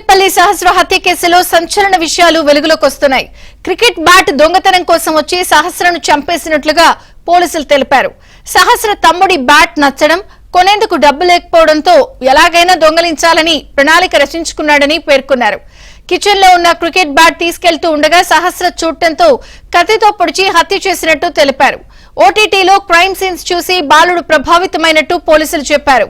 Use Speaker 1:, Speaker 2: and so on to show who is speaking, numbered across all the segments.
Speaker 1: కుకట్పల్లి సహస్ర హత్య కేసులో సంచలన విషయాలు వెలుగులోకి వస్తున్నాయి. క్రికెట్ బ్యాట్ దొంగతనం కోసం వచ్చి సహస్రను చంపేసినట్లుగా పోలీసులు తెలిపారు. సహస్ర తమ్ముడి బ్యాట్ నచ్చడం, కొనేందుకు డబ్బు లేకపోవడంతో ఎలాగైనా దొంగలించాలని ప్రణాళిక రచించుకున్నాడని పేర్కొన్నారు. కిచెన్ లో ఉన్న క్రికెట్ బ్యాట్ తీసుకెళ్తూ ఉండగా సహస్ర చూడటంతో కత్తితో పొడిచి హత్య చేసినట్టు తెలిపారు. ఓటీటీలో క్రైమ్ సీన్స్ చూసి బాలుడు ప్రభావితమైనట్టు పోలీసులు చెప్పారు.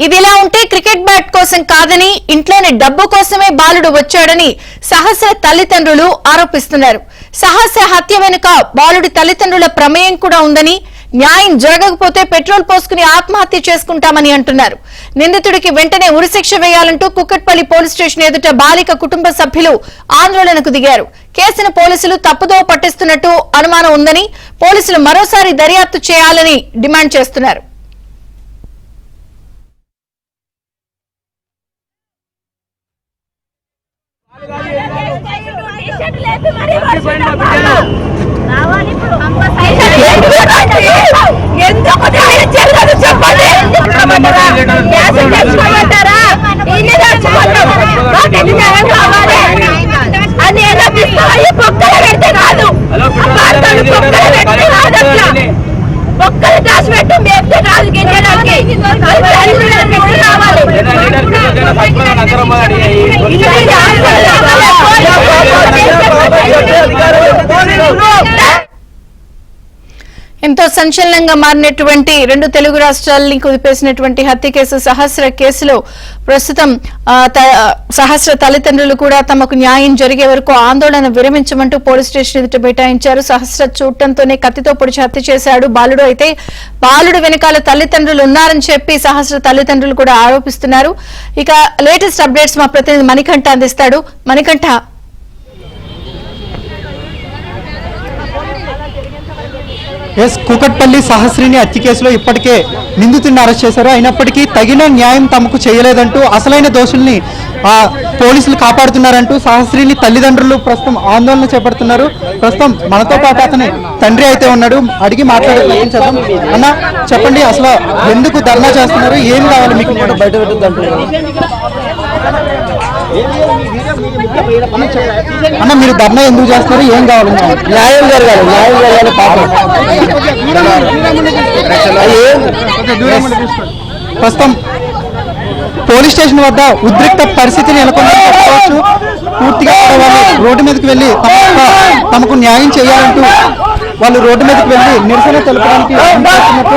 Speaker 1: ఇదిలా ఉంటే క్రికెట్ బ్యాట్ కోసం కాదని ఇంట్లోని డబ్బు కోసమే బాలుడు వచ్చాడని సహస్ర తల్లిదండ్రులు ఆరోపిస్తున్నారు. సహస్ర హత్య వెనుక బాలుడి తల్లిదండ్రుల ప్రమేయం కూడా ఉందని, న్యాయం జరగకపోతే పెట్రోల్ పోసుకుని ఆత్మహత్య చేసుకుంటామని అంటున్నారు. నిందితుడికి వెంటనే ఉరిశిక్ష వేయాలంటూ కుకట్పల్లి పోలీస్ స్టేషన్ ఎదుట బాలిక కుటుంబ సభ్యులు ఆందోళనకు దిగారు. కేసును పోలీసులు తప్పుదోవ పట్టిస్తున్నట్టు అనుమానం ఉందని, పోలీసులు మరోసారి దర్యాప్తు చేయాలని డిమాండ్ చేస్తున్నారు. ఎంతో సంచలనంగా మారినటువంటి రెండు తెలుగు రాష్ట్రాలని కుదిపేసినటువంటి హత్య కేసు సహస్ర కేసులో ప్రస్తుతం సహస్ర తల్లిదండ్రులు కూడా తమకు న్యాయం జరిగే వరకు ఆందోళన విరమించమంటూ పోలీస్ స్టేషన్ ఎదుట బైఠాయించారు. సహస్ర చూడటంతోనే కత్తితో పొడిచి హత్య చేశాడు బాలుడు. అయితే బాలుడు వెనకాల తల్లిదండ్రులు ఉన్నారని చెప్పి సహస్ర తల్లిదండ్రులు కూడా ఆరోపిస్తున్నారు. ఇక లేటెస్ట్ అప్డేట్స్ మా ప్రతినిధి మణికంఠ అందిస్తాడు. మణికంఠ,
Speaker 2: కుకట్పల్లి సహస్రిని హత్య కేసులో ఇప్పటికే నిందితుడిని అరెస్ట్ చేశారు. అయినప్పటికీ తగిన న్యాయం తమకు చేయలేదంటూ అసలైన దోషుల్ని పోలీసులు కాపాడుతున్నారంటూ సహస్రిని తల్లిదండ్రులు ప్రస్తుతం ఆందోళన చేపడుతున్నారు. ప్రస్తుతం మనతో పాటు అతని తండ్రి అయితే ఉన్నాడు, అడిగి మాట్లాడే ప్రయత్నించాం. అన్న చెప్పండి, అసలు ఎందుకు ధర్నా చేస్తున్నారు, ఏం కావాలి మీకు? బయట అన్న మీరు ధర్నా ఎందుకు చేస్తున్నారు, ఏం కావాలి?
Speaker 3: న్యాయం జరగాలి, న్యాయం జరగాలి. పాపం
Speaker 2: ప్రస్తుతం పోలీస్ స్టేషన్ వద్ద ఉద్రిక్త పరిస్థితిని నెలకొందని చెప్పుకోవచ్చు. పూర్తిగా వాళ్ళు రోడ్డు మీదకి వెళ్ళి తమకు న్యాయం చేయాలంటూ వాళ్ళు రోడ్డు మీదకి వెళ్ళి నిరసన తెలపడానికి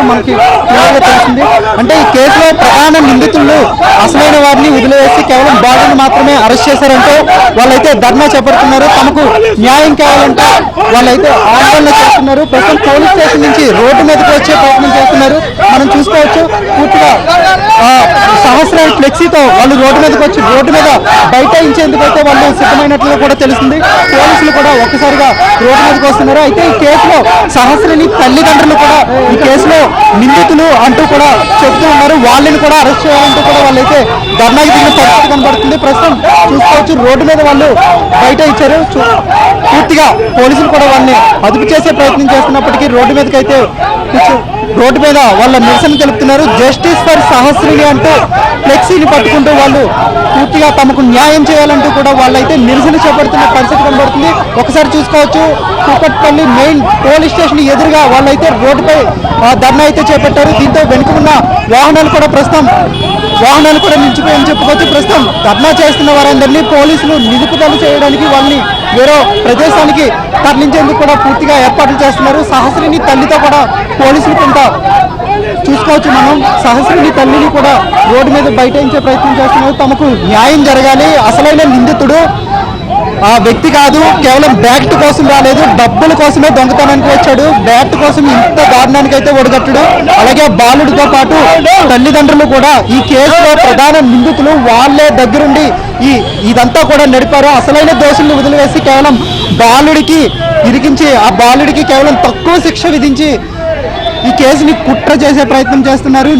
Speaker 2: మనకి క్లియర్గా తెలిసింది. అంటే ఈ కేసులో ప్రధాన నిందితులు అసలైన వారిని వదిలివేసి కేవలం బాలుని మాత్రమే అరెస్ట్ చేశారంటే వాళ్ళైతే ధర్నా చేపడుతున్నారు. తమకు న్యాయం కావాలంటే వాళ్ళైతే ఆందోళన చేస్తున్నారు. ప్రస్తుతం పోలీస్ స్టేషన్ నుంచి రోడ్డు మీదకి వచ్చే ప్రయత్నం చేస్తున్నారు. మనం చూసుకోవచ్చు పూర్తిగా సహస్ర ఫ్లెక్సీతో వాళ్ళు రోడ్డు మీదకి వచ్చి రోడ్డు మీద బైఠాయించేందుకైతే వాళ్ళు సిద్ధమైనట్లుగా కూడా తెలుస్తుంది. పోలీసులు కూడా ఒక్కసారిగా రోడ్డు మీదకి వస్తున్నారు. అయితే ఈ కేసులో సహస్రని తల్లిదండ్రులు కూడా ఈ కేసులో నిందితులు అంటూ కూడా చెప్తూ ఉన్నారు. వాళ్ళని కూడా అరెస్ట్ చేయాలంటూ కూడా వాళ్ళైతే ధర్నాకి దిగిన పరిస్థితి కనబడుతుంది. ప్రస్తుతం చూసుకోవచ్చు రోడ్డు మీద వాళ్ళు బయట ఇచ్చారు. పూర్తిగా పోలీసులు కూడా వాళ్ళని అదుపు చేసే ప్రయత్నం చేస్తున్నప్పటికీ రోడ్డు మీదకైతే రోడ్డు మీద వాళ్ళ నిరసన తెలుపుతున్నారు. జస్టిస్ ఫర్ సహస్రిని అంటూ ఫ్లెక్సీని పట్టుకుంటూ వాళ్ళు పూర్తిగా తమకు న్యాయం చేయాలంటూ కూడా వాళ్ళైతే నిరసన చేపడుతున్న పరిస్థితి కనబడుతుంది. ఒకసారి చూసుకోవచ్చు కుకట్పల్లి మెయిన్ పోలీస్ స్టేషన్ ఎదురుగా వాళ్ళైతే రోడ్డుపై ధర్నా అయితే చేపట్టారు. దీంతో వెనుక ఉన్న వాహనాలు కూడా నిలిచిపోయని చెప్పుకోవచ్చు. ప్రస్తుతం ధర్నా చేస్తున్న వారందరినీ పోలీసులు నిలుపుదల చేయడానికి వాళ్ళని వేరే ప్రదేశానికి తరలించేందుకు కూడా పూర్తిగా ఏర్పాట్లు చేస్తున్నారు. సహస్రిని తల్లితో కూడా పోలీసులు కొంత చూసుకోవచ్చు. మనం సహస్రిని తల్లిని కూడా రోడ్డు మీద బైఠాయించే ప్రయత్నం చేస్తున్నారు. తమకు న్యాయం జరగాలి, అసలైన నిందితుడు ఆ వ్యక్తి కాదు, కేవలం బ్యాట్ కోసం రాలేదు, డబ్బుల కోసమే దొంగతనానికి వచ్చాడు. బ్యాట్ కోసం ఇంత దారుణానికి అయితే ఒడగట్టుడు. అలాగే బాలుడితో పాటు తల్లిదండ్రులు కూడా ఈ కేసులో ప్రధాన నిందితులు వాళ్ళే దగ్గరుండి ఇదంతా కూడా నడిపారు. అసలైన దోషుల్ని వదిలివేసి కేవలం బాలుడికి ఇరికించి ఆ బాలుడికి కేవలం తక్కువ శిక్ష విధించి ఈ కేసుని కుట్ర చేసే ప్రయత్నం చేస్తున్నారు.